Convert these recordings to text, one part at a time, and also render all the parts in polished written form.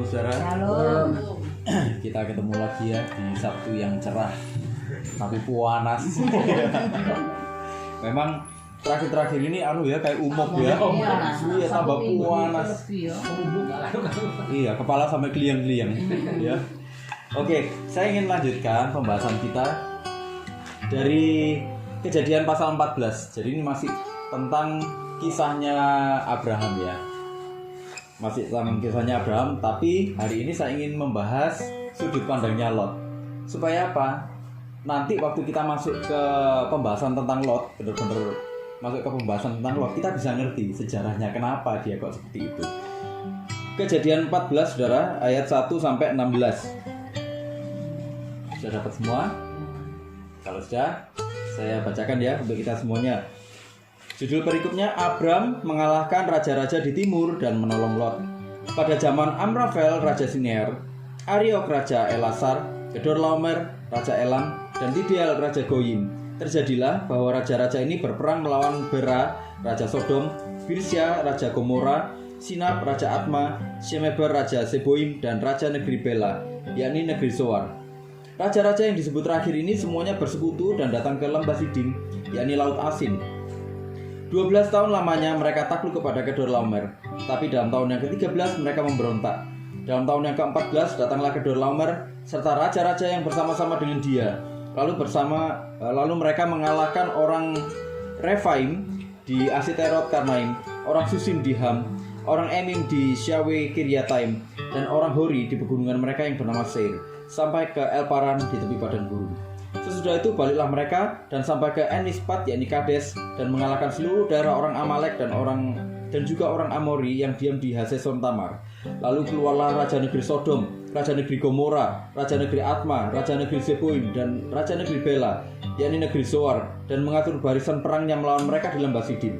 saudara. Halo. Kita ketemu lagi ya di Sabtu yang cerah tapi panas. Memang terakhir-terakhir ini ya kayak umum ya. Iya, tambah panas. Iya, kepala sampai kliang-kliang ya. Oke, saya ingin lanjutkan pembahasan kita dari Kejadian pasal 14. Jadi ini masih tentang kisahnya Abraham ya. Masih tentang kisahnya Abraham, tapi hari ini saya ingin membahas sudut pandangnya Lot. Supaya apa? Nanti waktu kita masuk ke pembahasan tentang Lot, benar-benar masuk ke pembahasan tentang Lot, kita bisa ngerti sejarahnya kenapa dia kok seperti itu. Kejadian 14 Saudara, ayat 1 sampai 16. Sudah dapat semua? Kalau sudah, saya bacakan ya untuk kita semuanya. Judul perikopnya, Abram mengalahkan raja-raja di timur dan menolong Lot. Pada zaman Amrafel raja Sinear, Ariok raja Elasar, Kedorlaomer raja Elam, dan Tidial raja Goyim, terjadilah bahwa raja-raja ini berperang melawan Bera raja Sodom, Birsya raja Gomora, Sinab raja Atma, Shemeber raja Seboim, dan raja negeri Bela, yakni negeri Soar. Raja-raja yang disebut terakhir ini semuanya bersekutu dan datang ke lembah Sidim, yakni Laut Asin. 12 tahun lamanya mereka takluk kepada Kedorlaomer, tapi dalam tahun yang ke-13 mereka memberontak. Dalam tahun yang ke-14 datanglah Kedorlaomer serta raja-raja yang bersama-sama dengan dia. Lalu mereka mengalahkan orang Refaim di Asiterot Karnaim, orang Susim di Ham, orang Emim di Syawe Kiryataim, dan orang Hori di pegunungan mereka yang bernama Seir, sampai ke El-Paran di tepi padang gurun. Sesudah itu baliklah mereka dan sampai ke En-Mispat yakni Kades, dan mengalahkan seluruh daerah orang Amalek dan juga orang Amori yang diam di Haseson Tamar. Lalu keluarlah raja negeri Sodom, raja negeri Gomora, raja negeri Atma, raja negeri Seboim, dan raja negeri Bela, yakni negeri Soar, dan mengatur barisan perangnya melawan mereka di lembah Sidim.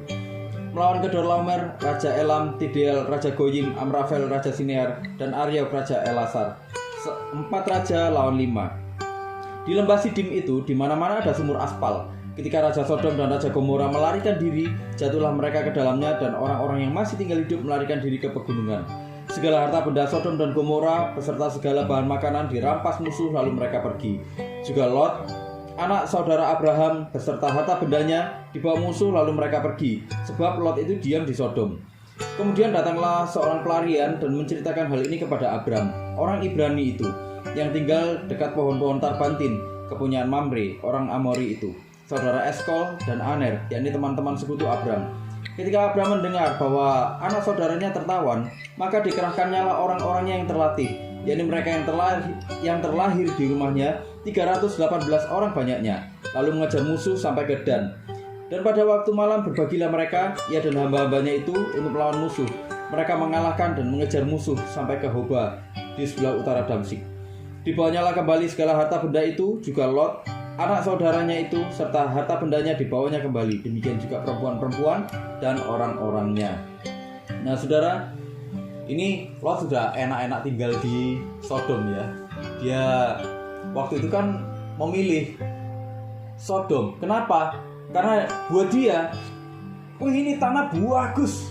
Melawan Kedorlaomer, raja Elam, Tidial, raja Goyim, Amrafel, raja Sinear, dan Ariok, raja Elasar. 4 raja lawan 5. Di lembah Sidim itu, di mana-mana ada sumur aspal. Ketika raja Sodom dan raja Gomora melarikan diri, jatuhlah mereka ke dalamnya, dan orang-orang yang masih tinggal hidup melarikan diri ke pegunungan. Segala harta benda Sodom dan Gomora beserta segala bahan makanan dirampas musuh, lalu mereka pergi. Juga Lot, anak saudara Abraham, beserta harta bendanya dibawa musuh, lalu mereka pergi, sebab Lot itu diam di Sodom. Kemudian datanglah seorang pelarian dan menceritakan hal ini kepada Abram, orang Ibrani itu, yang tinggal dekat pohon-pohon Tarbantin, kepunyaan Mamre, orang Amori itu, saudara Eskol dan Aner, yakni teman-teman sekutu Abram. Ketika Abram mendengar bahwa anak saudaranya tertawan, maka dikerahkannya orang-orangnya yang terlatih, yakni mereka yang terlahir di rumahnya, 318 orang banyaknya, lalu mengejar musuh sampai ke Dan. Dan pada waktu malam berbagilah mereka, ia dan hamba-hambanya itu, untuk melawan musuh. Mereka mengalahkan dan mengejar musuh sampai ke Hoba di sebelah utara Damsik. Dibawanyalah kembali segala harta benda itu, juga Lot, anak saudaranya itu, serta harta bendanya dibawanya kembali. Demikian juga perempuan-perempuan dan orang-orangnya. Nah saudara, ini Lot sudah enak-enak tinggal di Sodom ya. Dia waktu itu kan memilih Sodom. Kenapa? Karena buat dia, ini tanah bagus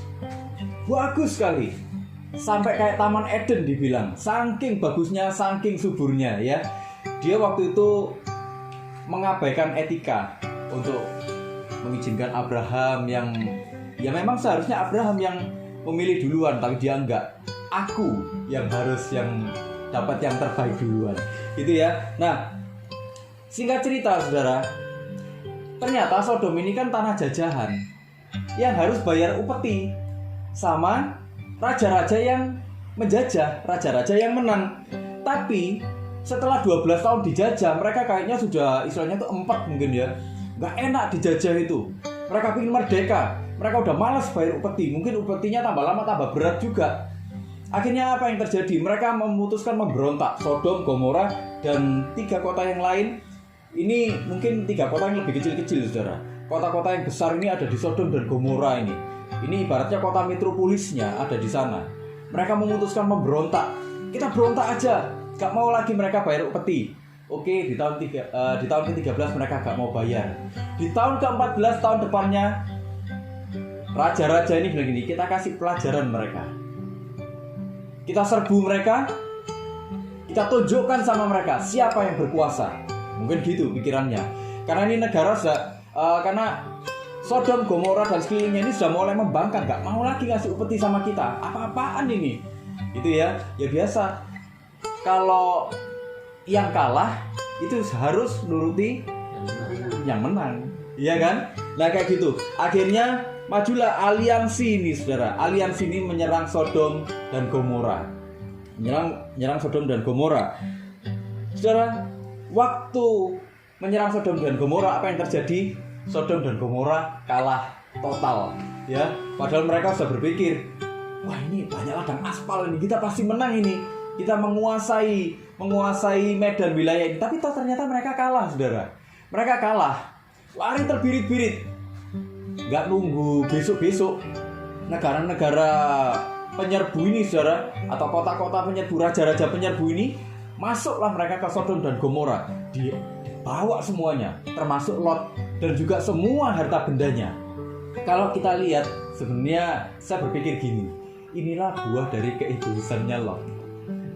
sekali. Sampai kayak Taman Eden dibilang, saking bagusnya, saking suburnya ya. Dia waktu itu mengabaikan etika untuk mengizinkan Abraham yang, ya memang seharusnya Abraham yang memilih duluan, tapi dia enggak. Aku yang harus yang dapat yang terbaik duluan, gitu ya. Nah, singkat cerita saudara, ternyata Sodom ini kan tanah jajahan yang harus bayar upeti sama raja-raja yang menjajah, raja-raja yang menang. Tapi setelah 12 tahun dijajah, mereka kayaknya sudah istilahnya tuh empat mungkin ya, nggak enak dijajah itu. Mereka ingin merdeka, mereka udah malas bayar upeti. Mungkin upetinya tambah lama tambah berat juga. Akhirnya apa yang terjadi? Mereka memutuskan memberontak. Sodom, Gomora, dan 3 kota yang lain. Ini mungkin 3 kota yang lebih kecil-kecil saudara. Kota-kota yang besar ini ada di Sodom dan Gomora ini. Ini ibaratnya kota metropolisnya ada di sana. Mereka memutuskan memberontak. Kita berontak aja, gak mau lagi mereka bayar upeti. Oke, di tahun ke-13 mereka gak mau bayar. Di tahun ke-14 tahun depannya, raja-raja ini bilang gini, kita kasih pelajaran mereka. kita serbu mereka, kita tunjukkan sama mereka siapa yang berkuasa. Mungkin gitu pikirannya. Karena ini negara karena Sodom, Gomora dan sekelilingnya ini sudah mulai membangkang, gak mau lagi ngasih upeti sama kita. Apa-apaan ini? Itu ya biasa. Kalau yang kalah itu harus nuruti yang menang, iya kan? Nah kayak gitu. Akhirnya majulah aliansi ini, saudara. Aliansi ini menyerang Sodom dan Gomora. Menyerang Sodom dan Gomora. Saudara, waktu menyerang Sodom dan Gomora, apa yang terjadi? Sodom dan Gomora kalah total, ya. Padahal mereka sudah berpikir, wah ini banyak ladang aspal ini, kita pasti menang ini. Kita menguasai medan wilayah ini. Tapi toh ternyata mereka kalah, saudara. Mereka kalah, lari terbirit-birit. Gak nunggu besok-besok, negara-negara penyerbu ini, saudara, atau kota-kota penyerbu, raja-raja penyerbu ini, masuklah mereka ke Sodom dan Gomora. Dibawa semuanya, termasuk Lot dan juga semua harta bendanya. Kalau kita lihat, sebenarnya saya berpikir gini, inilah buah dari keegoisannya Lot,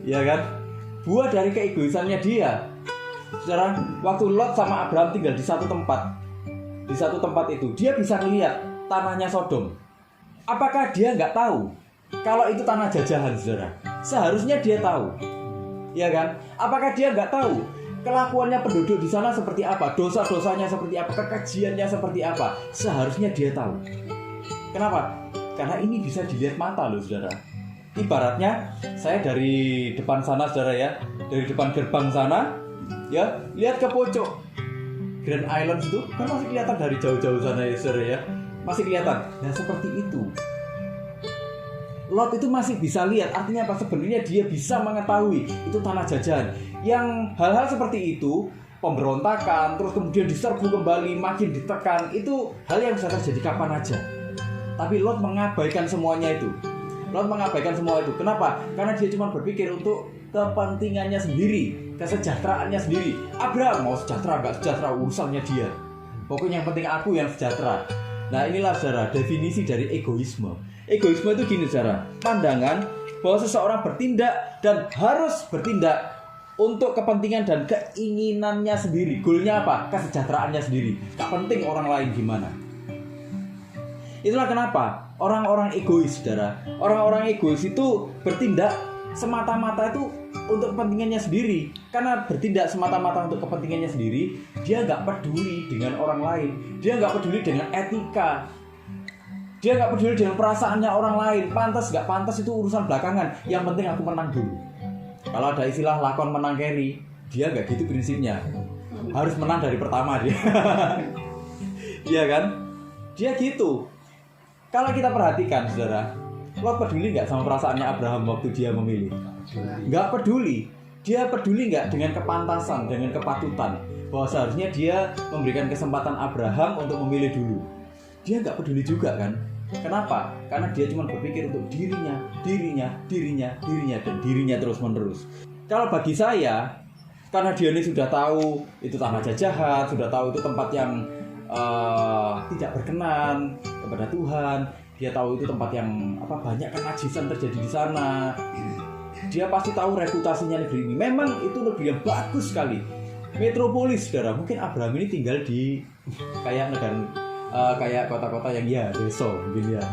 ya kan? Buah dari keegoisannya dia. Saudara, waktu Lot sama Abraham tinggal di satu tempat itu, dia bisa melihat tanahnya Sodom. Apakah dia nggak tahu kalau itu tanah jajahan, saudara? Seharusnya dia tahu, ya kan? Apakah dia nggak tahu kelakuannya penduduk di sana seperti apa, dosa-dosanya seperti apa, kekejiannya seperti apa? Seharusnya dia tahu. Kenapa? Karena ini bisa dilihat mata loh, saudara. Ibaratnya saya dari depan sana, saudara ya, dari depan gerbang sana, ya, lihat ke pojok Grand Island itu kan masih kelihatan dari jauh-jauh sana ya, saudara ya, masih kelihatan. Nah seperti itu, Lot itu masih bisa lihat. Artinya apa? Sebenarnya dia bisa mengetahui itu tanah jajahan. Yang hal-hal seperti itu, pemberontakan, terus kemudian diserbu kembali, makin ditekan, itu hal yang bisa terjadi kapan aja. Tapi Lot mengabaikan semuanya itu. Kenapa? Karena dia cuma berpikir untuk kepentingannya sendiri, kesejahteraannya sendiri. Abraham mau sejahtera nggak sejahtera, urusannya dia. Pokoknya yang penting aku yang sejahtera. Nah inilah, saudara, definisi dari egoisme. Egoisme itu gini, saudara, pandangan bahwa seseorang bertindak dan harus bertindak untuk kepentingan dan keinginannya sendiri. Goalnya apa? Kesejahteraannya sendiri. Gak penting orang lain gimana. Itulah kenapa orang-orang egois, saudara. Orang-orang egois itu bertindak semata-mata itu untuk kepentingannya sendiri. Karena bertindak semata-mata untuk kepentingannya sendiri, dia gak peduli dengan orang lain. Dia gak peduli dengan etika. Dia gak peduli dengan perasaannya orang lain. Pantas gak pantas itu urusan belakangan. Yang penting aku menang dulu. Kalau ada istilah lakon menang carry, dia gak gitu prinsipnya. Harus menang dari pertama dia. Iya kan? Dia gitu. Kalau kita perhatikan, saudara, Lot peduli gak sama perasaannya Abraham waktu dia memilih? Gak peduli. Dia peduli gak dengan kepantasan, dengan kepatutan, bahwa seharusnya dia memberikan kesempatan Abraham untuk memilih dulu? Dia gak peduli juga kan? Kenapa? Karena dia cuma berpikir untuk dirinya, dan dirinya terus-menerus. Kalau bagi saya, karena dia ini sudah tahu itu tanah jajahan, sudah tahu itu tempat yang tidak berkenan kepada Tuhan, dia tahu itu tempat yang banyak kenajisan terjadi di sana. Dia pasti tahu reputasinya negeri ini. Memang itu negeri yang bagus sekali, metropolis, saudara. Mungkin Abraham ini tinggal di kayak kota-kota yang desa, mungkin ya,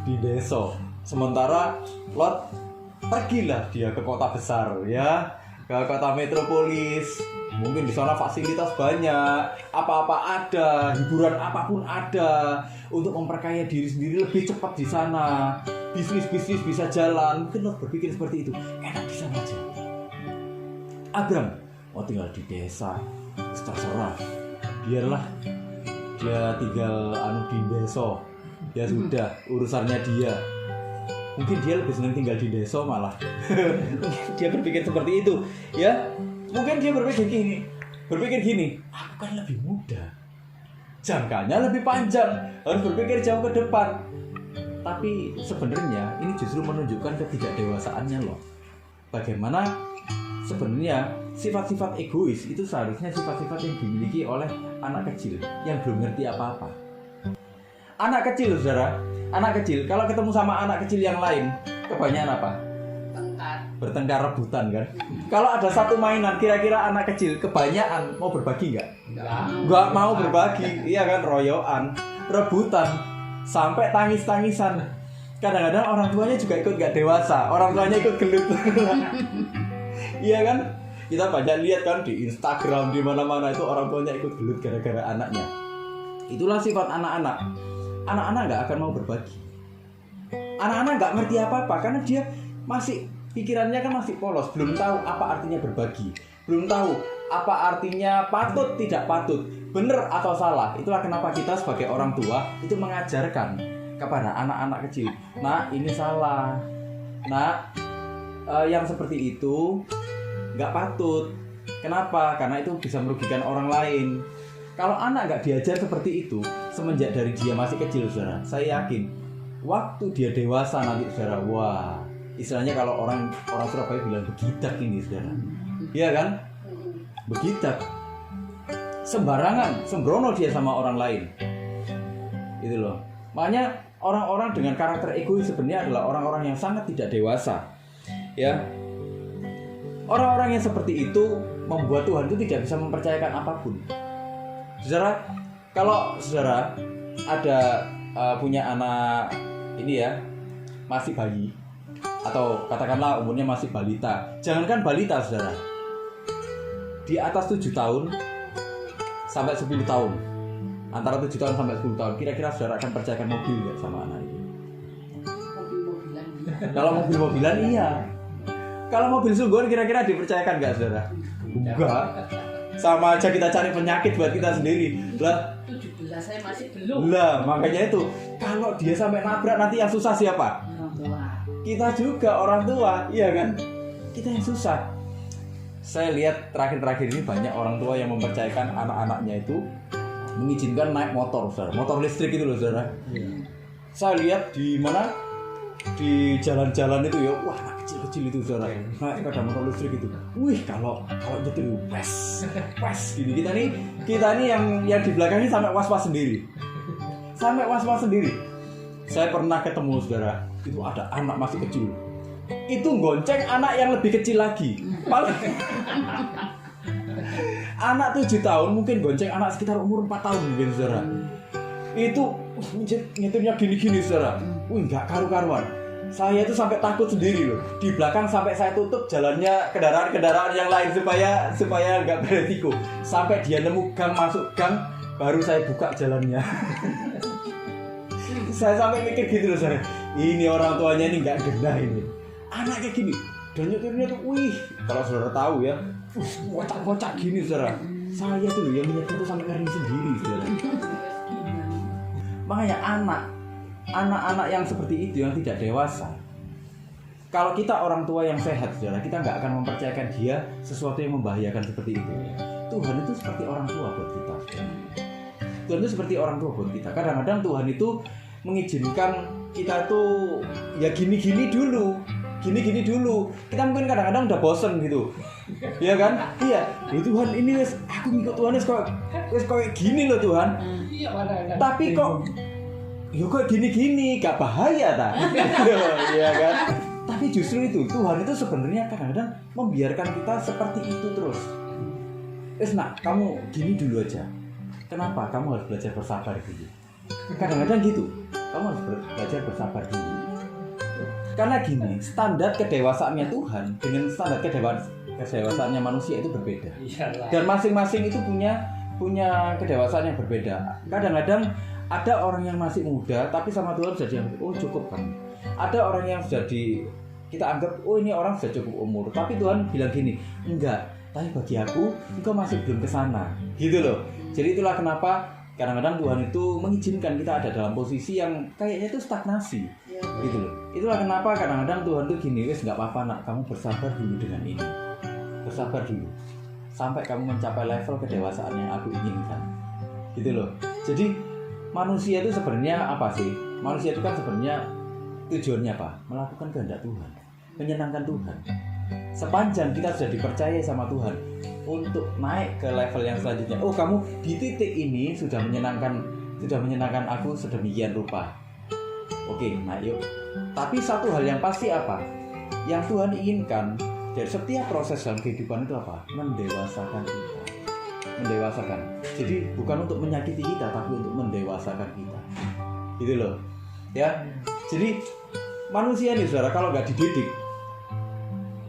di desa. Sementara Lot pergilah dia ke kota besar, ya, ke kota metropolis. Mungkin di sana fasilitas banyak, apa-apa ada, hiburan apapun ada, untuk memperkaya diri sendiri lebih cepat di sana. Bisnis bisa jalan. Mungkin Lot berpikir seperti itu, enak di sana aja. Abraham mau tinggal di desa, terserah, biarlah dia tinggal di desa, ya sudah, urusannya dia. Mungkin dia lebih senang tinggal di desa malah. Dia berpikir seperti itu, ya. Mungkin dia berpikir gini, aku kan lebih muda, jangkanya lebih panjang, harus berpikir jauh ke depan. Tapi sebenarnya ini justru menunjukkan ketidakdewasaannya loh. Bagaimana sebenarnya sifat-sifat egois itu seharusnya sifat-sifat yang dimiliki oleh anak kecil yang belum ngerti apa-apa. Anak kecil, saudara, kalau ketemu sama anak kecil yang lain, kebanyakan apa? bertengkar rebutan kan. Kalau ada satu mainan kira-kira anak kecil kebanyakan mau berbagi nggak? Nggak mau berbagi, iya kan, royoan, rebutan, sampai tangis-tangisan. Kadang-kadang orang tuanya juga ikut nggak dewasa, orang tuanya ikut gelut. Iya kan? Kita banyak lihat kan di Instagram di mana-mana itu orang tuanya ikut gelut gara-gara anaknya. Itulah sifat anak-anak. Anak-anak nggak akan mau berbagi. Anak-anak nggak ngerti apa-apa karena dia masih pikirannya kan masih polos, belum tahu apa artinya berbagi, belum tahu apa artinya patut tidak patut, benar atau salah. Itulah kenapa kita sebagai orang tua itu mengajarkan kepada anak-anak kecil, nah ini salah, nah yang seperti itu nggak patut. Kenapa? Karena itu bisa merugikan orang lain. Kalau anak nggak diajar seperti itu semenjak dari dia masih kecil, saudara, saya yakin waktu dia dewasa nanti, saudara, wah, istilahnya kalau orang Surabaya bilang begitak ini, saudara. Iya kan? Begitak. Sembarangan, sembrono dia sama orang lain. Itu loh. Makanya orang-orang dengan karakter egois sebenarnya adalah orang-orang yang sangat tidak dewasa. Ya. Orang-orang yang seperti itu membuat Tuhan itu tidak bisa mempercayakan apapun. Saudara, kalau saudara ada punya anak ini ya, masih bayi atau katakanlah umurnya masih balita. Jangankan balita, saudara, di atas 7 tahun sampai 10 tahun, antara 7 tahun sampai 10 tahun, kira-kira saudara akan percayakan mobil nggak sama anak ini? Mobil-mobilan. Kalau mobil-mobilan iya. Kalau mobil sungguhan kira-kira dipercayakan nggak, saudara? Enggak. Sama aja kita cari penyakit buat kita sendiri. Lah, 17 saya masih belum. lah makanya itu, kalau dia sampai nabrak nanti yang susah siapa? Orang tua. Kita juga orang tua, iya kan? Kita yang susah. Saya lihat terakhir-terakhir ini banyak orang tua yang mempercayakan anak-anaknya itu mengizinkan naik motor, saudara. Motor listrik itu loh, saudara. Saya lihat di mana? Di jalan-jalan itu ya, wah, anak kecil-kecil itu, saudara, naik sepeda motor listrik itu. Wih, kalau nyetir pas gini. Kita nih yang di belakang ini sampai was-was sendiri. Saya pernah ketemu, saudara, itu ada anak masih kecil. Itu gonceng anak yang lebih kecil lagi. Paling anak 7 tahun mungkin gonceng anak sekitar umur 4 tahun mungkin, saudara. Itu nyetirnya gini-gini, saudara. Wih, nggak karu-karuan. Saya itu sampai takut sendiri loh. Di belakang sampai saya tutup jalannya kendaraan-kendaraan yang lain supaya nggak beresiko. Sampai dia nemu gang, masuk gang, baru saya buka jalannya. Saya sampai mikir gitu loh, saudara. Ini orang tuanya ini nggak genah ini. Anak kayak gini. Dan nyetirnya tuh, wih, kalau saudara tahu ya, kocak-kocak gini, saudara. Saya tuh yang nyetir tuh sampai ngeri sendiri, saudara. Makanya anak-anak yang seperti itu yang tidak dewasa, kalau kita orang tua yang sehat, saudara, kita nggak akan mempercayakan dia sesuatu yang membahayakan seperti itu. Tuhan itu seperti orang tua buat kita, saudara. Tuhan itu seperti orang tua buat kita. Kadang-kadang Tuhan itu mengizinkan kita tuh ya gini-gini dulu. Kita mungkin kadang-kadang udah bosen gitu. Iya kan? Iya. Ya Tuhan, ini aku ngikut Tuhan wis kayak gini loh, Tuhan. Tapi kok gini, gak bahaya ta? Iya kan? Tapi justru itu, Tuhan itu sebenarnya kadang-kadang membiarkan kita seperti itu terus. Nak, kamu gini dulu aja. Kenapa? Kamu harus belajar bersabar dulu. Kadang-kadang gitu. Kamu harus belajar bersabar dulu. Karena gini, standar kedewasaannya Tuhan dengan standar kedewasaannya manusia itu berbeda. Dan masing-masing itu punya kedewasaan yang berbeda. Kadang-kadang ada orang yang masih muda tapi sama Tuhan sudah dianggap, oh cukup kan. Ada orang yang sudah kita anggap, oh ini orang sudah cukup umur, tapi Tuhan bilang gini, enggak, tapi bagi aku engkau masih belum kesana, gitu loh. Jadi itulah kenapa kadang-kadang Tuhan itu mengizinkan kita ada dalam posisi yang kayaknya itu stagnasi, gitu loh. Itulah kenapa kadang-kadang Tuhan tuh gini, wes nggak apa-apa nak, kamu bersabar dulu dengan ini, bersabar dulu sampai kamu mencapai level kedewasaan yang aku inginkan, gitu loh. Jadi manusia itu sebenarnya apa sih? Manusia itu kan sebenarnya tujuannya apa? Melakukan kehendak Tuhan, menyenangkan Tuhan. Sepanjang kita sudah dipercaya sama Tuhan untuk naik ke level yang selanjutnya. Oh, kamu di titik ini sudah menyenangkan aku sedemikian rupa. Oke, nah yuk. Tapi satu hal yang pasti apa? yang Tuhan inginkan dari setiap proses dalam kehidupan itu apa? Mendewasakan kita. Mendewasakan. Jadi bukan untuk menyakiti kita, tapi untuk mendewasakan kita. Gitu loh. Ya. Jadi manusia ini saudara kalau nggak dididik,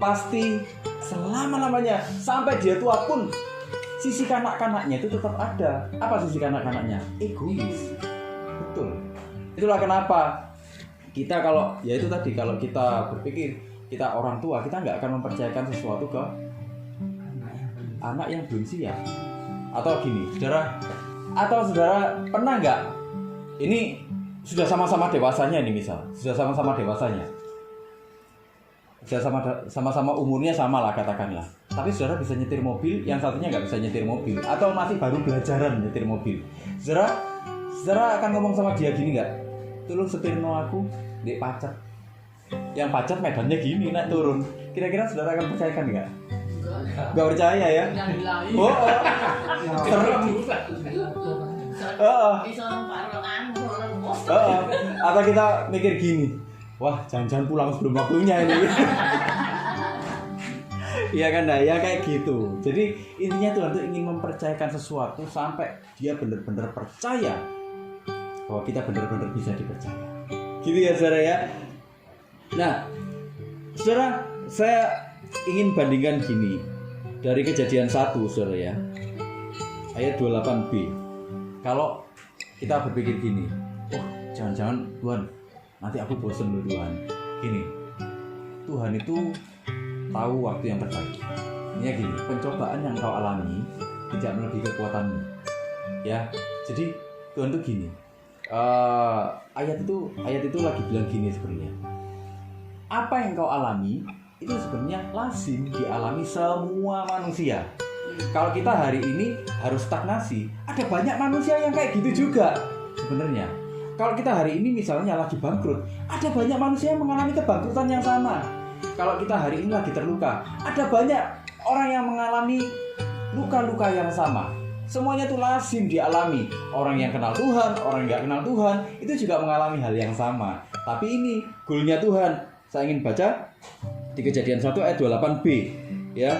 pasti selama-lamanya sampai dia tua pun sisi kanak-kanaknya itu tetap ada. Apa sisi kanak-kanaknya? Egois. Betul. Itulah kenapa kita kalau ya itu tadi, kalau kita berpikir kita orang tua, kita nggak akan mempercayakan sesuatu ke anak yang belum siap. Atau gini, saudara pernah nggak? Ini sudah sama-sama dewasanya ini misal, sudah sama-sama dewasanya, sudah sama-sama umurnya sama lah katakanlah. Tapi saudara bisa nyetir mobil, yang satunya nggak bisa nyetir mobil, atau masih baru belajaran nyetir mobil. Saudara akan ngomong sama dia gini nggak? Tolong setirno aku, dek pacet. Yang pacet medannya gini naik turun. Kira-kira saudara akan percayakan nggak? Nggak percaya ya? Oh, serem. Atau kita mikir gini, wah jangan-jangan pulang sebelum waktunya ini. Iya kan, nah ya kayak gitu. Jadi intinya Tuhan tuh ingin mempercayakan sesuatu sampai dia benar-benar percaya bahwa kita benar-benar bisa dipercaya. Gitu ya saudara ya. Nah, saudara, saya ingin bandingkan gini dari Kejadian 1 saudara ya, ayat 28b. Kalau kita berpikir gini, oh jangan-jangan Tuhan nanti aku bosen loh Tuhan. Gini, Tuhan itu tahu waktu yang terbaik. Ini gini, pencobaan yang kau alami tidak melebihi kekuatanmu. Ya, jadi Tuhan tuh gini. Ayat itu lagi bilang gini sebenarnya. Apa yang kau alami itu sebenarnya lazim dialami semua manusia. Kalau kita hari ini harus stagnasi, ada banyak manusia yang kayak gitu juga sebenarnya. Kalau kita hari ini misalnya lagi bangkrut, ada banyak manusia yang mengalami kebangkrutan yang sama. Kalau kita hari ini lagi terluka, ada banyak orang yang mengalami luka-luka yang sama. Semuanya itu lazim dialami. Orang yang kenal Tuhan, orang yang gak kenal Tuhan, itu juga mengalami hal yang sama. Tapi ini goalnya Tuhan. Saya ingin baca di Kejadian 1 ayat 28b ya.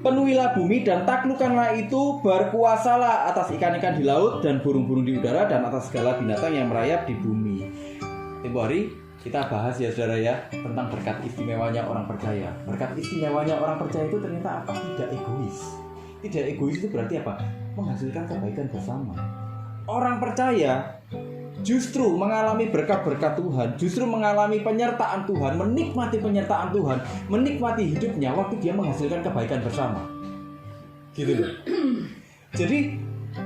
Penuhilah bumi dan taklukkanlah itu, berkuasalah atas ikan-ikan di laut dan burung-burung di udara dan atas segala binatang yang merayap di bumi. Tempo hari kita bahas ya saudara ya tentang berkat istimewanya orang percaya. Berkat istimewanya orang percaya itu ternyata apa? Tidak egois. Tidak egois itu berarti apa? Menghasilkan kebaikan bersama. Orang percaya justru mengalami berkat-berkat Tuhan, justru mengalami penyertaan Tuhan, menikmati penyertaan Tuhan, menikmati hidupnya waktu dia menghasilkan kebaikan bersama. Gitu loh. Jadi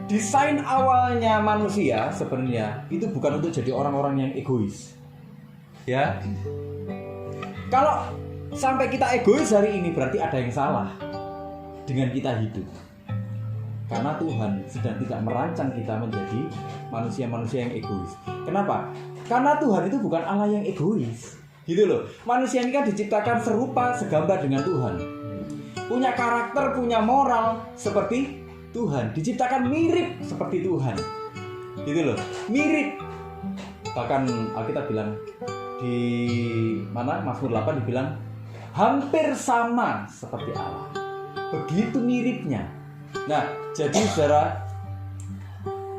desain awalnya manusia sebenarnya itu bukan untuk jadi orang-orang yang egois. Ya. Kalau sampai kita egois hari ini berarti ada yang salah dengan kita hidup. Karena Tuhan sedang tidak merancang kita menjadi manusia-manusia yang egois. Kenapa? Karena Tuhan itu bukan Allah yang egois. Gitu loh. Manusia ini kan diciptakan serupa segambar dengan Tuhan. Punya karakter, punya moral seperti Tuhan. Diciptakan mirip seperti Tuhan. Gitu loh. Mirip. Bahkan Alkitab bilang di mana Mazmur 8 dibilang hampir sama seperti Allah. Begitu miripnya. Nah, jadi saudara,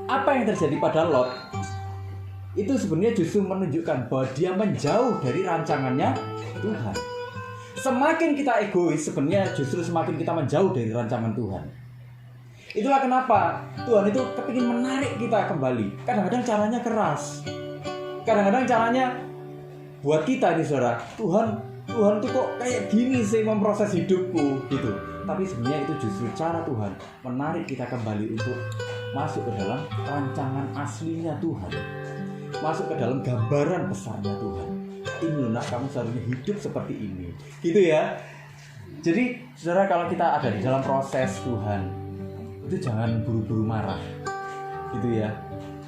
apa yang terjadi pada Lot itu sebenarnya justru menunjukkan bahwa dia menjauh dari rancangannya Tuhan. Semakin kita egois, sebenarnya justru semakin kita menjauh dari rancangan Tuhan. Itulah kenapa Tuhan itu kepingin menarik kita kembali. Kadang-kadang caranya keras. Kadang-kadang caranya buat kita nih saudara, Tuhan tuh kok kayak gini sih memproses hidupku gitu. Tapi sebenarnya itu justru cara Tuhan menarik kita kembali untuk masuk ke dalam rancangan aslinya Tuhan, masuk ke dalam gambaran besarnya Tuhan. Ini loh nak, kamu seharusnya hidup seperti ini, gitu ya. Jadi saudara, kalau kita ada di dalam proses Tuhan, itu jangan buru-buru marah, gitu ya.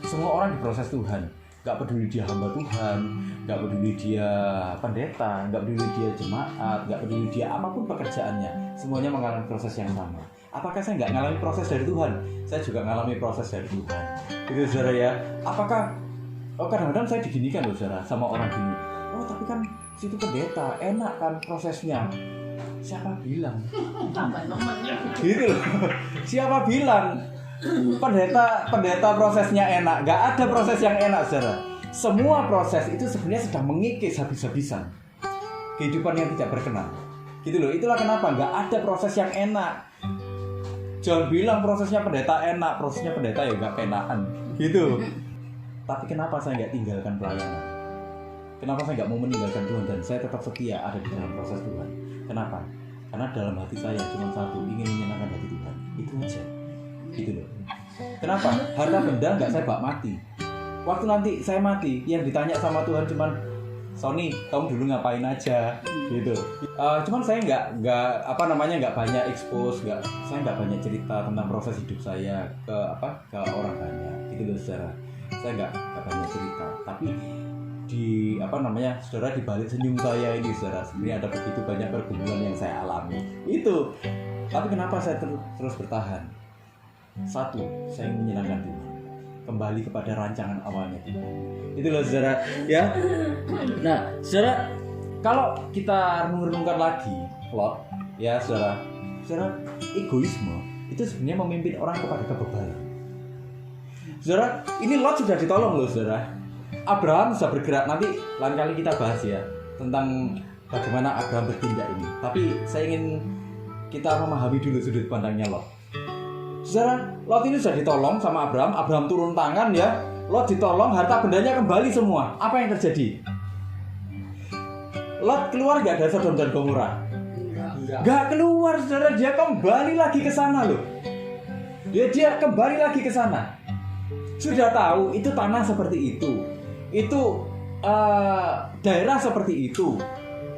Semua orang diproses Tuhan. Gak peduli dia hamba Tuhan, gak peduli dia pendeta, gak peduli dia jemaat, gak peduli dia apapun pekerjaannya, semuanya mengalami proses yang sama. Apakah saya gak mengalami proses dari Tuhan? Saya juga mengalami proses dari Tuhan. Itu saudara ya. Apakah kadang-kadang saya diginikan loh saudara sama orang gini. Oh tapi kan situ pendeta, enak kan prosesnya. Siapa bilang? Tambah nomornya. Gitu loh. Siapa bilang pendeta prosesnya enak? Gak ada proses yang enak, saudara. Semua proses itu sebenarnya sedang mengikis habis-habisan kehidupan yang tidak berkenan. Gitu loh. Itulah kenapa gak ada proses yang enak. Jangan bilang prosesnya pendeta enak, prosesnya pendeta ya gak penaan. Gitu. Tapi kenapa saya gak tinggalkan pelayanan? Kenapa saya gak mau meninggalkan Tuhan dan saya tetap setia ada di dalam proses Tuhan? Kenapa? Karena dalam hati saya cuma satu, ingin menyenangkan hati Tuhan. Itu aja. Gitu loh. Kenapa? Harta benda nggak saya bawa mati. Waktu nanti saya mati, yang ditanya sama Tuhan cuman, Sony, kamu dulu ngapain aja? Gitu. Cuman saya nggak banyak expose, saya nggak banyak cerita tentang proses hidup saya ke orang banyak. Gitu loh, saudara. Saya nggak banyak cerita. Tapi saudara, di balik senyum saya ini, saudara, sebenarnya ada begitu banyak pergumulan yang saya alami. Itu. Tapi kenapa saya terus bertahan? Satu, saya ingin menyenangkan Tuhan, kembali kepada rancangan awalnya Tuhan. Itu loh, saudara, ya. Nah, saudara, kalau kita merenungkan lagi Lot, ya saudara, egoisme itu sebenarnya memimpin orang kepada kebebalan. Saudara, ini Lot sudah ditolong loh, saudara. Abraham bisa bergerak, nanti lain kali kita bahas ya tentang bagaimana Abraham bertindak ini. Tapi saya ingin kita memahami dulu sudut pandangnya Lot. Saudara, Lot ini sudah ditolong sama Abraham. Abraham turun tangan ya, Lot ditolong, harta bendanya kembali semua. Apa yang terjadi? Lot keluar gak dari Sodom dan Gomora? Gak keluar, saudara. Dia kembali lagi ke sana loh. Dia kembali lagi ke sana. Sudah tahu itu tanah seperti itu daerah seperti itu,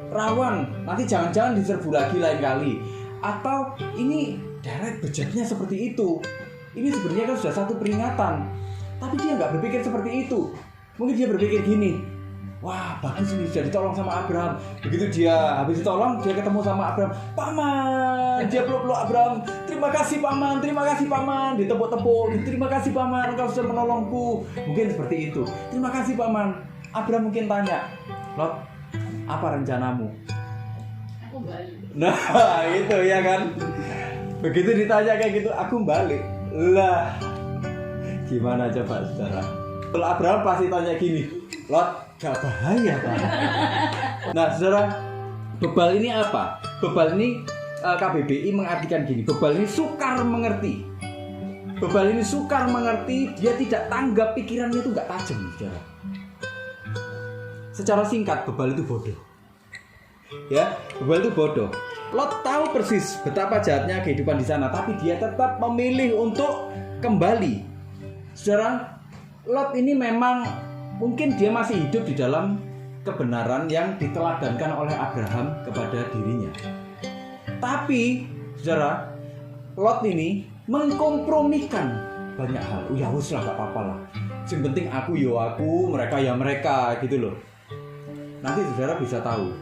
rawan, nanti jangan-jangan diserbu lagi lain kali, atau ini daerah bejatnya seperti itu. Ini sebenarnya kan sudah satu peringatan, tapi dia nggak berpikir seperti itu. Mungkin dia berpikir gini, wah bagus ini sudah ditolong sama Abraham. Begitu dia habis ditolong, dia ketemu sama Abraham, paman, dia peluk-peluk Abraham, terima kasih paman, ditepuk-tepuk, terima kasih paman, engkau sudah menolongku. Mungkin seperti itu, terima kasih paman. Abraham mungkin tanya, Lot, apa rencanamu? Aku balik. Nah itu ya kan. Begitu ditanya kayak gitu, aku balik. Lah gimana coba, saudara? Kalau Abraham pasti tanya gini, Lot, gak bahaya kan? Nah saudara, bebal ini apa? Bebal ini KBBI mengartikan gini, bebal ini sukar mengerti. Bebal ini sukar mengerti, dia tidak tanggap, pikirannya itu gak tajam, saudara. Secara singkat, bebal itu bodoh. Ya, bebal itu bodoh. Lot tahu persis betapa jahatnya kehidupan di sana, tapi dia tetap memilih untuk kembali. Saudara, Lot ini memang mungkin dia masih hidup di dalam kebenaran yang diteladankan oleh Abraham kepada dirinya. Tapi, saudara, Lot ini mengkompromikan banyak hal. Ya wis lah, gak apa-apa lah. Yang penting aku yo aku, mereka ya mereka, gitu loh. Nanti saudara bisa tahu,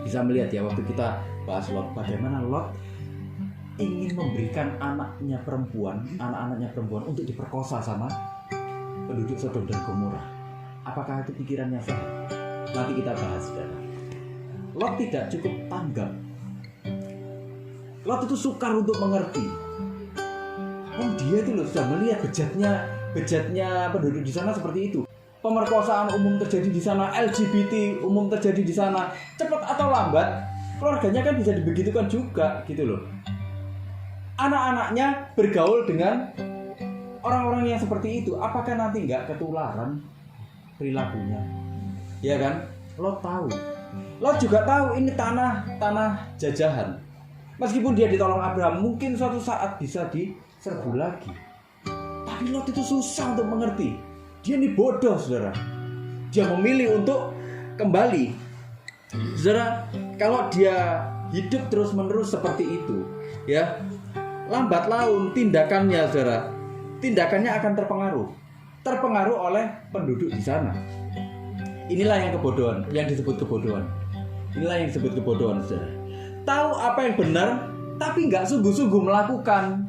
bisa melihat ya waktu kita bahas Lot, bagaimana Lot ingin memberikan anak-anaknya perempuan untuk diperkosa sama penduduk Sodom dan Gomora. Apakah itu pikirannya sehat? Nanti kita bahas, saudara. Lot tidak cukup tanggap. Lot itu sukar untuk mengerti. Dia itu loh sudah melihat bejatnya penduduk di sana seperti itu. Pemerkosaan umum terjadi di sana, LGBT umum terjadi di sana. Cepat atau lambat, keluarganya kan bisa dibegitukan juga, gitu loh. Anak-anaknya bergaul dengan orang-orang yang seperti itu. Apakah nanti nggak ketularan perilakunya? Ya kan? Lot tahu. Lot juga tahu ini tanah jajahan. Meskipun dia ditolong Abraham, mungkin suatu saat bisa diserbu lagi. Tapi Lot itu susah untuk mengerti. Dia ini bodoh, saudara. Dia memilih untuk kembali. Saudara, kalau dia hidup terus-menerus seperti itu, ya, lambat laun tindakannya, saudara, tindakannya akan terpengaruh oleh penduduk di sana. Inilah yang kebodohan, yang disebut kebodohan. Inilah yang disebut kebodohan, saudara. Tahu apa yang benar, tapi nggak sungguh-sungguh melakukan.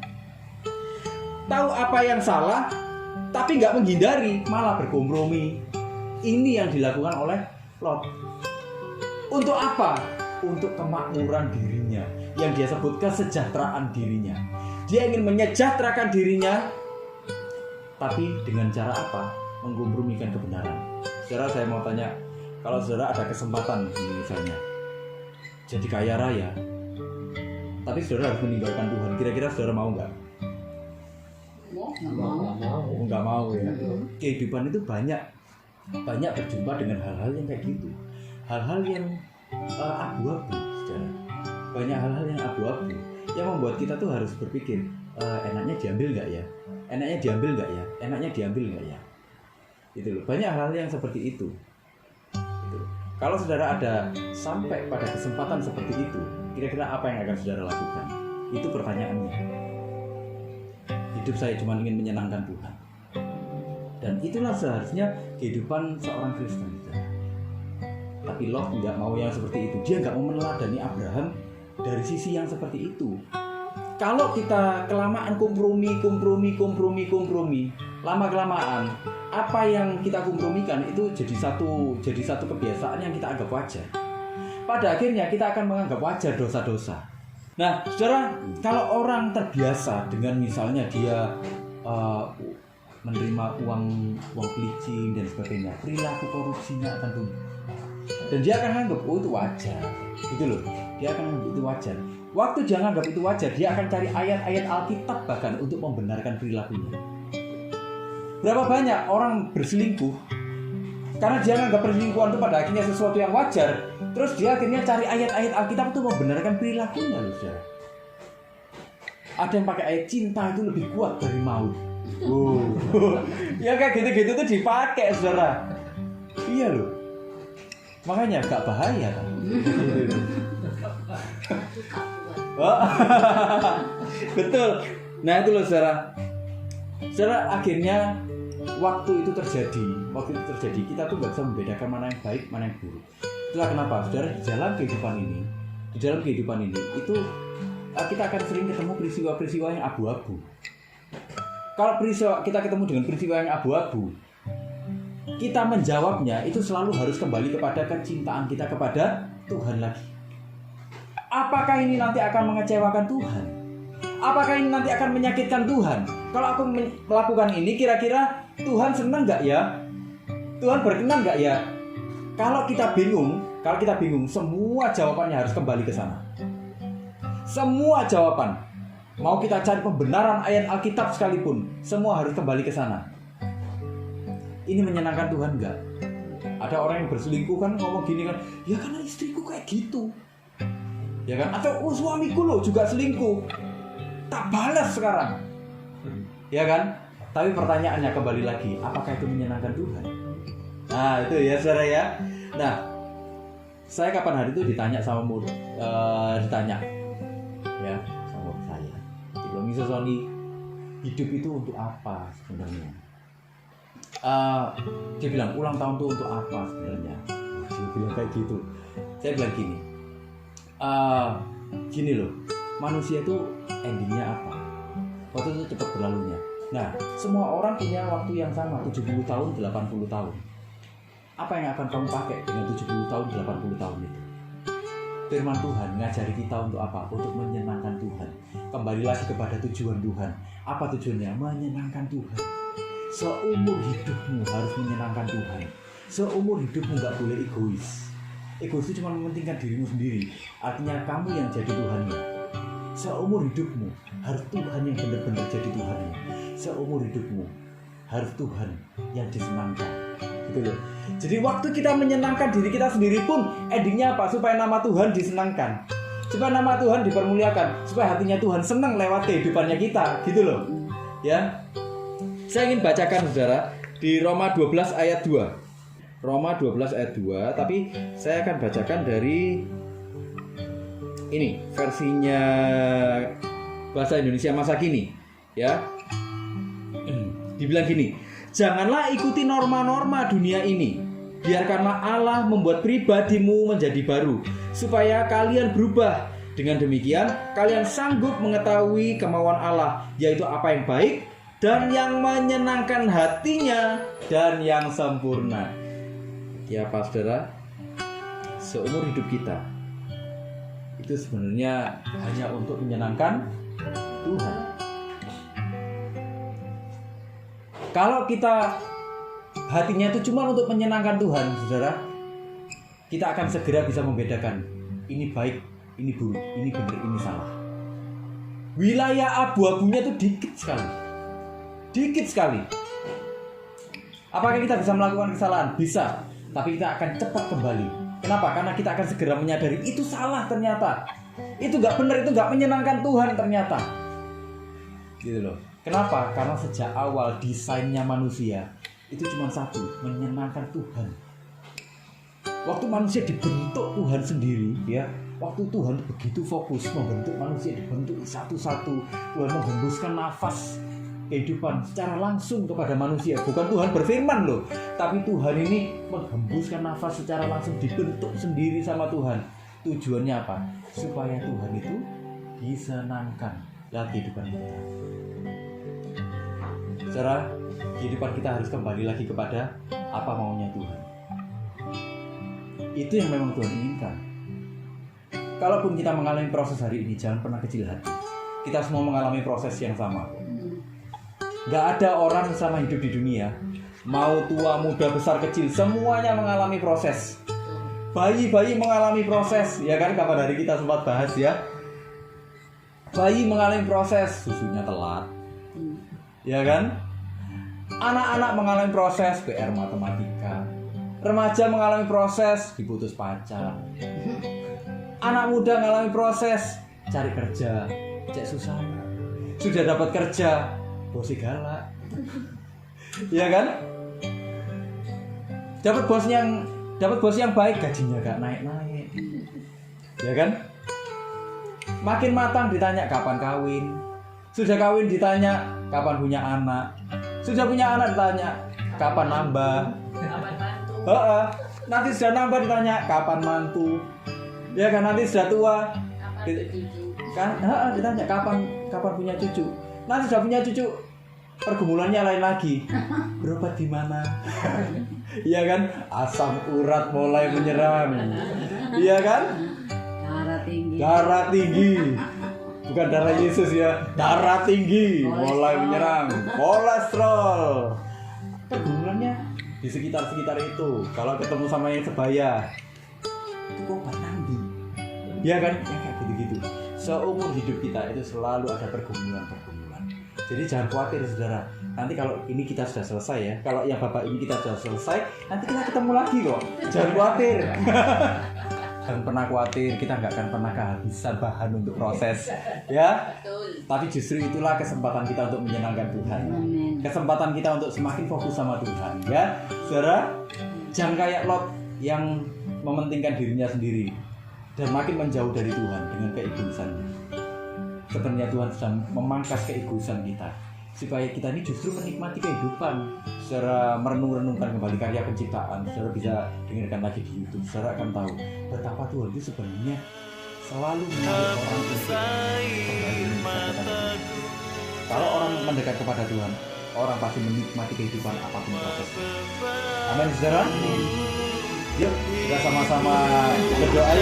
Tahu apa yang salah, tapi nggak menghindari, malah berkompromi. Ini yang dilakukan oleh Lot. Untuk apa? Untuk kemakmuran dirinya, yang dia sebut kesejahteraan dirinya. Dia ingin menyejahterakan dirinya, tapi dengan cara apa? Mengkompromikan kebenaran. Saudara, saya mau tanya, kalau saudara ada kesempatan misalnya jadi kaya raya, tapi saudara harus meninggalkan Tuhan, kira-kira saudara mau nggak? Nggak mau ya. Kehidupan itu banyak berjumpa dengan hal-hal yang kayak gitu, hal-hal yang abu-abu, saudara. Banyak hal-hal yang abu-abu yang membuat kita tuh harus berpikir, enaknya diambil nggak ya? Enaknya diambil nggak ya? Enaknya diambil nggak ya? Itu loh. Banyak hal yang seperti itu. Gitu. Kalau saudara ada sampai pada kesempatan seperti itu, kira-kira apa yang akan saudara lakukan? Itu pertanyaannya. Hidup saya cuma ingin menyenangkan Tuhan. Dan itulah seharusnya kehidupan seorang Kristen. Tapi Lot nggak mau yang seperti itu. Dia nggak mau meneladani Abraham dari sisi yang seperti itu. Kalau kita kelamaan kompromi, lama-kelamaan apa yang kita kompromikan itu jadi satu kebiasaan yang kita anggap wajar. Pada akhirnya kita akan menganggap wajar dosa-dosa. Nah, saudara, kalau orang terbiasa dengan misalnya dia menerima uang pelicin dan sebagainya, perilaku korupsinya akan tumbuh. Dan dia akan anggap, oh itu wajar, gitu loh. Dia akan anggap itu wajar. Waktu dia anggap itu wajar, dia akan cari ayat-ayat Alkitab bahkan untuk membenarkan perilakunya. Berapa banyak orang berselingkuh karena dia anggap perselingkuhan itu pada akhirnya sesuatu yang wajar, terus dia akhirnya cari ayat-ayat Alkitab untuk membenarkan perilakunya, loh, saudara. Ada yang pakai ayat cinta itu lebih kuat dari maut. Ya kayak gitu-gitu tuh dipakai, saudara. Iya loh. Makanya gak bahaya kan? Betul. Nah itu loh saudara. Saudara, akhirnya waktu itu terjadi, kita tuh gak bisa membedakan mana yang baik, mana yang buruk. Itulah kenapa saudara di dalam kehidupan ini itu kita akan sering ketemu peristiwa-peristiwa yang abu-abu. Kalau kita ketemu dengan peristiwa yang abu-abu, kita menjawabnya itu selalu harus kembali kepada kecintaan kita kepada Tuhan lagi. Apakah ini nanti akan mengecewakan Tuhan? Apakah ini nanti akan menyakitkan Tuhan? Kalau aku melakukan ini, kira-kira Tuhan senang nggak ya? Tuhan berkenan nggak ya? Kalau kita bingung, semua jawabannya harus kembali ke sana. Semua jawaban, mau kita cari pembenaran ayat Alkitab sekalipun, semua harus kembali ke sana. Ini menyenangkan Tuhan enggak? Ada orang yang berselingkuh kan ngomong gini kan, ya karena istriku kayak gitu, ya kan? Atau suamiku loh juga selingkuh, tak balas sekarang, ya kan? Tapi pertanyaannya kembali lagi, apakah itu menyenangkan Tuhan? Nah itu ya saudara ya. Nah, saya kapan hari itu ditanya sama ya sama saya, kalau misalnya hidup itu untuk apa sebenarnya? Dia bilang ulang tahun itu untuk apa sebenarnya? Dia bilang kayak gitu. Saya bilang gini loh, manusia itu endingnya apa? Waktu itu cepat berlalunya. Nah, semua orang punya waktu yang sama, 70 tahun, 80 tahun. Apa yang akan kamu pakai dengan 70 tahun, 80 tahun itu? Firman Tuhan ngajari kita untuk apa? Untuk menyenangkan Tuhan. Kembali lagi kepada tujuan Tuhan. Apa tujuannya? Menyenangkan Tuhan. Seumur hidupmu harus menyenangkan Tuhan. Seumur hidupmu gak boleh egois. Egois itu cuma mementingkan dirimu sendiri. Artinya kamu yang jadi Tuhannya. Seumur hidupmu harus Tuhan yang benar-benar jadi Tuhannya. Seumur hidupmu harus Tuhan yang disenangkan. Gitu loh. Jadi waktu kita menyenangkan diri kita sendiri pun endingnya apa? Supaya nama Tuhan disenangkan, supaya nama Tuhan dipermuliakan, supaya hatinya Tuhan senang lewat kehidupannya kita. Gitu loh. Ya. Saya ingin bacakan saudara di Roma 12 ayat 2. Roma 12 ayat 2, tapi saya akan bacakan dari ini versinya bahasa Indonesia masa kini, ya. Dibilang gini, janganlah ikuti norma-norma dunia ini, biarkanlah Allah membuat pribadimu menjadi baru, supaya kalian berubah. Dengan demikian kalian sanggup mengetahui kemauan Allah, yaitu apa yang baik dan yang menyenangkan hatinya dan yang sempurna. Ya Pak Saudara, seumur hidup kita itu sebenarnya hanya untuk menyenangkan Tuhan. Kalau kita hatinya itu cuma untuk menyenangkan Tuhan, saudara, kita akan segera bisa membedakan ini baik, ini buruk, ini benar, ini salah. Wilayah abu-abunya itu dikit sekali. Dikit sekali. Apakah kita bisa melakukan kesalahan? Bisa. Tapi kita akan cepat kembali. Kenapa? Karena kita akan segera menyadari itu salah ternyata. Itu gak benar, itu gak menyenangkan Tuhan ternyata. Gitu loh. Kenapa? Karena sejak awal desainnya manusia itu cuma satu, menyenangkan Tuhan. Waktu manusia dibentuk Tuhan sendiri, ya, waktu Tuhan begitu fokus membentuk manusia, dibentuk satu-satu, Tuhan menghembuskan nafas kehidupan secara langsung kepada manusia. Bukan Tuhan berfirman loh, tapi Tuhan ini menghembuskan nafas secara langsung, dibentuk sendiri sama Tuhan. Tujuannya apa? Supaya Tuhan itu disenangkan lewat kehidupan kita. Secara kehidupan kita harus kembali lagi kepada apa maunya Tuhan. Itu yang memang Tuhan inginkan. Kalaupun kita mengalami proses hari ini, jangan pernah kecil hati. Kita semua mengalami proses yang sama. Gak ada orang sama hidup di dunia, mau tua, muda, besar, kecil, semuanya mengalami proses. Bayi-bayi mengalami proses, ya kan? Kapan hari kita sempat bahas ya. Bayi mengalami proses, susunya telat, ya kan? Anak-anak mengalami proses, PR matematika. Remaja mengalami proses, diputus pacar. Anak muda mengalami proses, cari kerja, cek susah. Sudah dapat kerja, bosnya galak. Ya kan? Dapat bos yang baik, gajinya gak naik-naik. Ya kan? Makin matang ditanya kapan kawin. Sudah kawin ditanya kapan punya anak. Sudah punya anak ditanya kapan nambah. Kapan mantu? Nanti sudah nambah ditanya kapan mantu. Ya kan, nanti sudah tua Kapan cucu? kan ditanya kapan punya cucu. Nanti sudah punya cucu, pergumulannya lain lagi. Berobat di mana? Iya kan? Asam urat mulai menyerang. Iya kan? Darah tinggi. Bukan darah Yesus ya. Darah tinggi mulai menyerang. Kolesterol. Pergumulannya di sekitar itu. Kalau ketemu sama yang sebaya, itu kok nanti. Iya kan? Ya kayak gitu-gitu. Seumur hidup kita itu selalu ada pergumulan. Jadi jangan khawatir saudara. Nanti kalau ini kita sudah selesai ya, kalau yang bapak ini kita sudah selesai, nanti kita ketemu lagi kok. Jangan khawatir. Jangan pernah khawatir, kita nggak akan pernah kehabisan bahan untuk proses, ya. Betul. Tapi justru itulah kesempatan kita untuk menyenangkan Tuhan. Kesempatan kita untuk semakin fokus sama Tuhan, ya. Saudara, jangan kayak Lot yang mementingkan dirinya sendiri dan makin menjauh dari Tuhan dengan keegoisannya. Sebenarnya Tuhan sedang memangkas keegoisan kita supaya kita ini justru menikmati kehidupan. Secara merenung-renungkan kembali karya penciptaan, saudara bisa dengarkan lagi di YouTube. Saudara akan tahu betapa Tuhan itu sebenarnya selalu menarik orang untuk kembali mendekat kepada Tuhan. Kalau orang mendekat kepada Tuhan, orang pasti menikmati kehidupan apapun prosesnya. Amin, saudara. Yuk, kita sama-sama berdoa.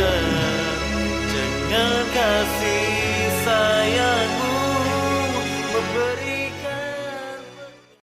Jangan kasih sayang